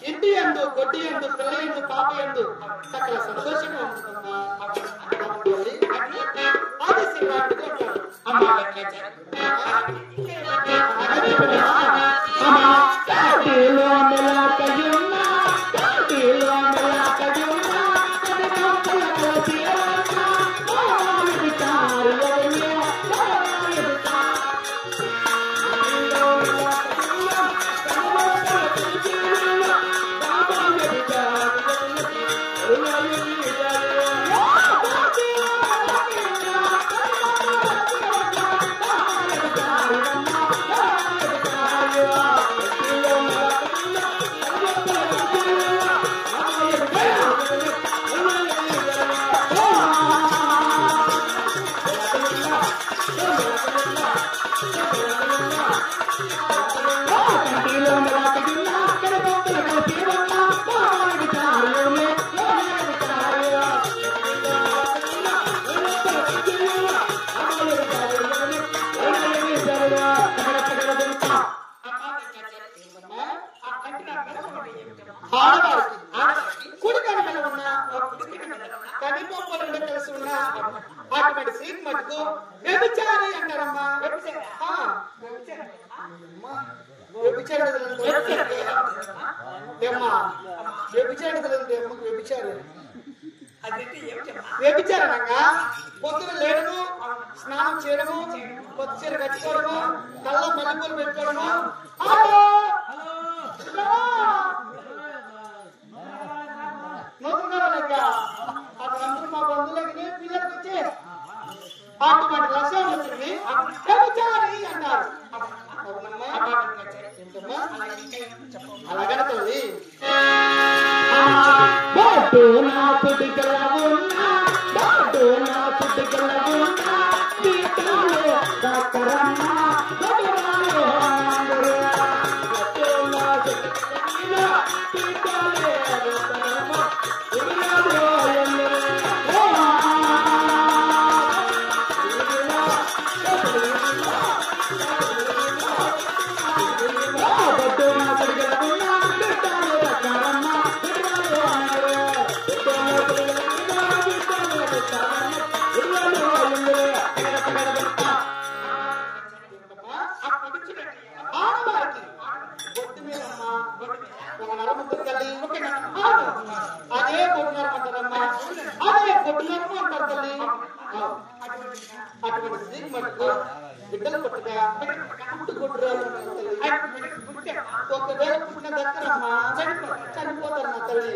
ఇంటి ఎందు కొట్టి ఎందు పిల్ల ఎందు పాప ఎందు సకల సంతోషంగా వ్యభిచారణంగా పొద్దున లేడము స్నానం చేయడము కొత్త చీర కట్టుకోవడము కళ్ళ మల్లెపూలు పెట్టుకోవడము అప్పుడు మా బంధువులకి పిల్లలకి వచ్చే అటువంటి లక్ష్యం వచ్చింది వ్యభిచారి అన్నారు. అలాగనే తల్లి అదే కొట్టున్నారు అంటారమ్మా, అదే కొట్టున్నారు అంటారు తల్లి. అటువంటి మటుకు బిడ్డలు కొట్టుగా కొట్టురాలు ఒకవేళ పుట్టిన దగ్గరమ్మా చనిపోతారు నా తల్లి.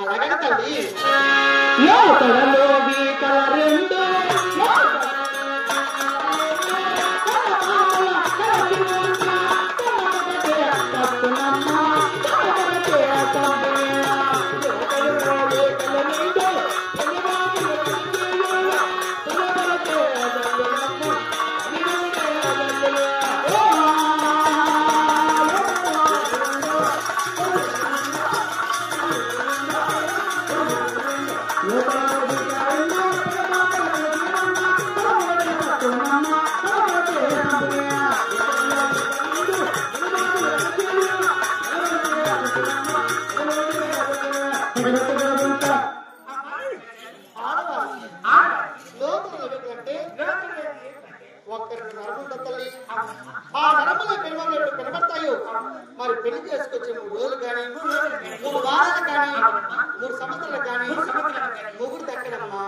అలాగే తల్లి ఆ నరముల పెనుమలు ఎప్పుడు కనబడతాయో మరి పెళ్లి చేసుకొచ్చే 3 రోజులు కానీ 3 వారాలు కానీ 3 సంవత్సరాలు కానీ మొగుడు దక్కడమ్మా.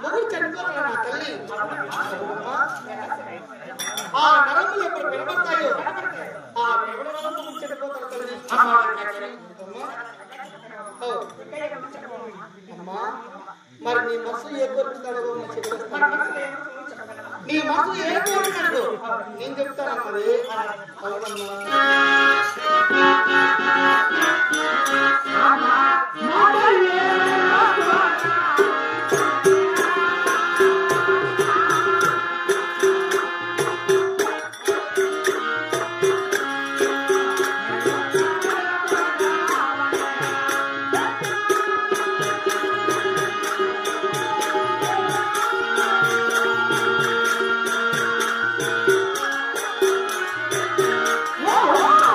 మొగుడు చనిపోతాడు నా తల్లి. ఆ నరములు ఎప్పుడు కనబడతాయో ఆ మొగుడు చనిపోతాడు తల్లి. అమ్మా మరి నీ మనసు ఏ కోరుకుంటాడో నీ మనసు ఏ కోరుకుంటాడో నేను చెప్తాను. మరి Oh!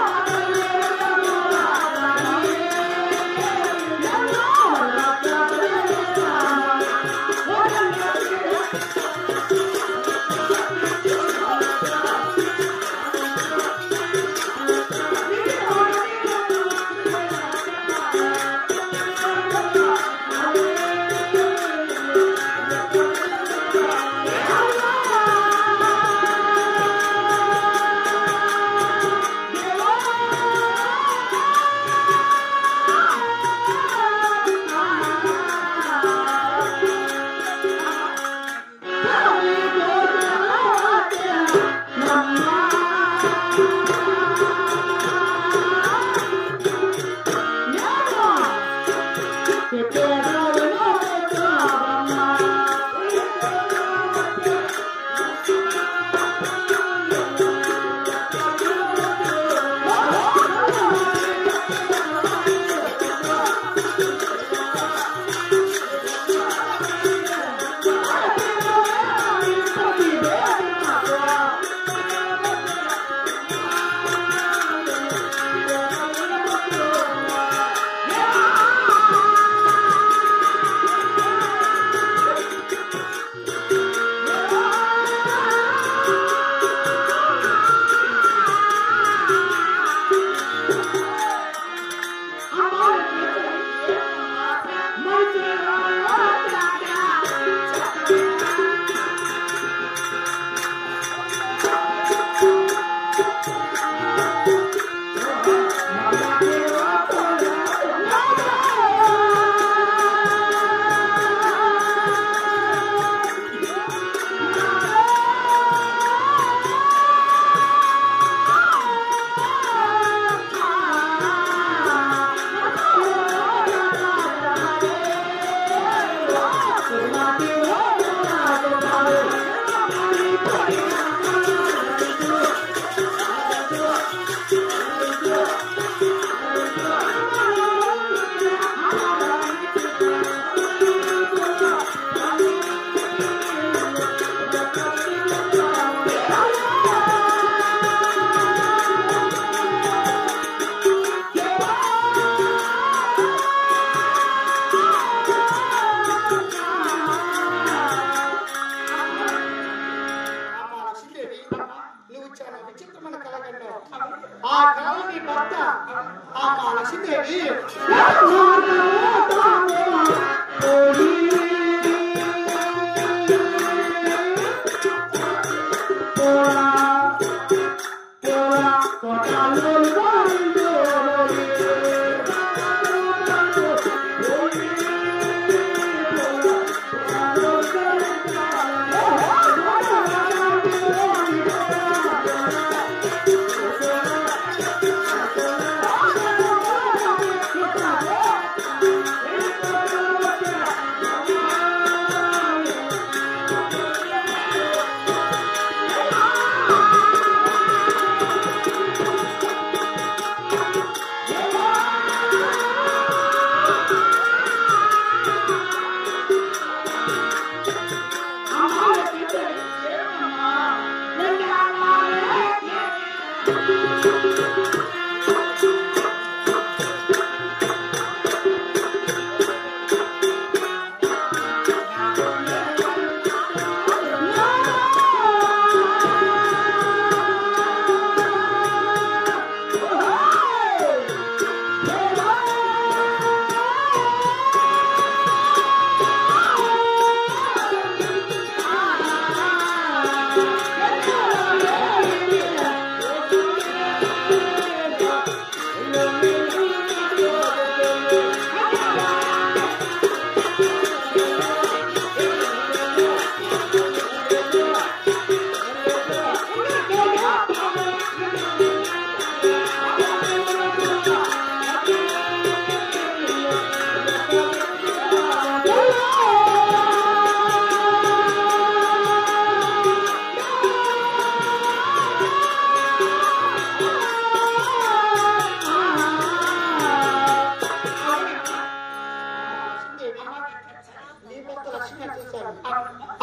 భర్త లక్ష్మి చూశాను.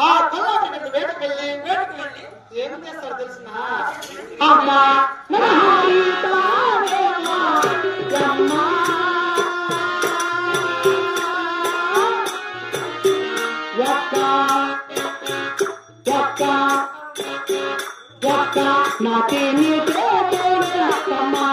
ఆ కొల్లాపురం వేటకు వెళ్ళి ఏం చేస్తారు తెలిసిన అమ్మా నాకేమి అమ్మా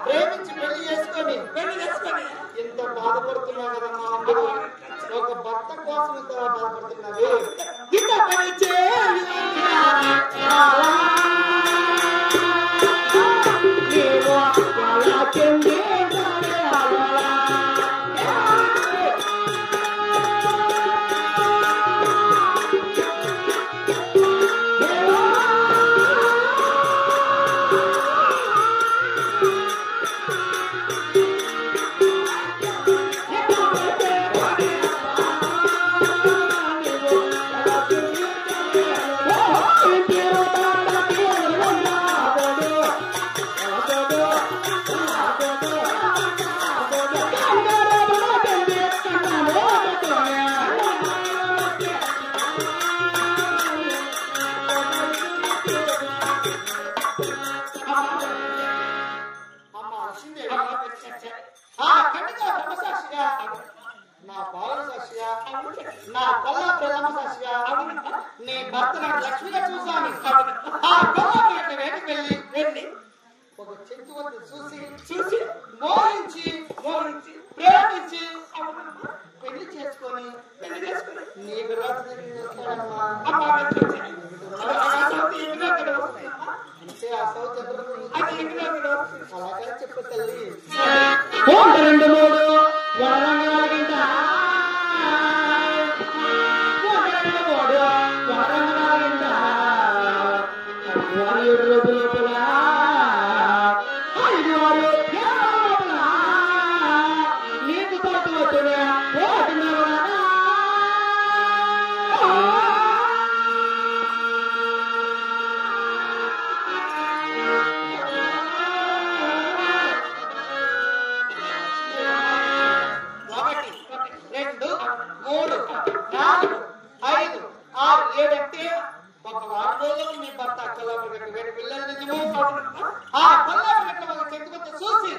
ప్రేమించి పెళ్లి చేసుకొని ఎంత బాధపడుతున్నావు కదమ్మా అందరూ ఒక భర్త కోసం ఇంత బాధపడుతున్నావే ఇంత పని నా బాల సాక్షిగా నా కొల్లాపురం సాక్షిగా నీ భర్త నాకు లక్ష్మిగా చూశాను. ఆ కొల్లాపురం వేటకు వెళ్ళి ఒక చెట్టు వద్ద చూసి మోహించి ప్రేమించి పెళ్లి చేసుకొని నీకు రాత్రి అలాగే చెప్పు తల్లి. 2 ఒక వారం రోజులు మీ భర్త కొల్లాపురం వేరే పిల్లలు నిజము. ఆ కొల్లాపురం ఒక చెట్టు వద్ద చూసి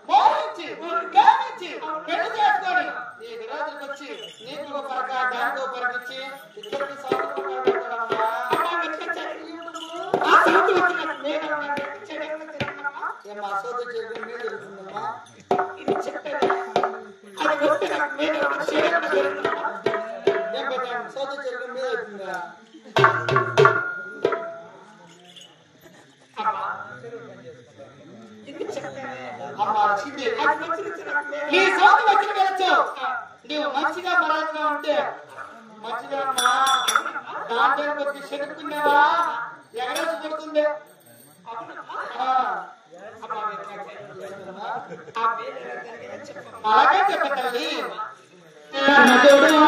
మోహించి ప్రేమించి పెళ్లి చేసుకొని ఈ విరాజులకు వచ్చి నీకు ఒక పరక దానితో పరకిచ్చి ఇద్దరికి ఏమా సోదరు చేయడం మీద జరుగుతుందమ్మా. ఇది చెప్పాను సోదరు చేయడం మీద అవుతుందా? అమ్మా ఈ సోదరు కోరికలు గెలిచావు. నీవు మంచిగా మరాలుగా ఉంటే మంచిగా దాంట్లో కొద్ది చెడుకున్నావా ఎగరేసి కొడుతుంది. అలాగే చెప్పండి. అవునా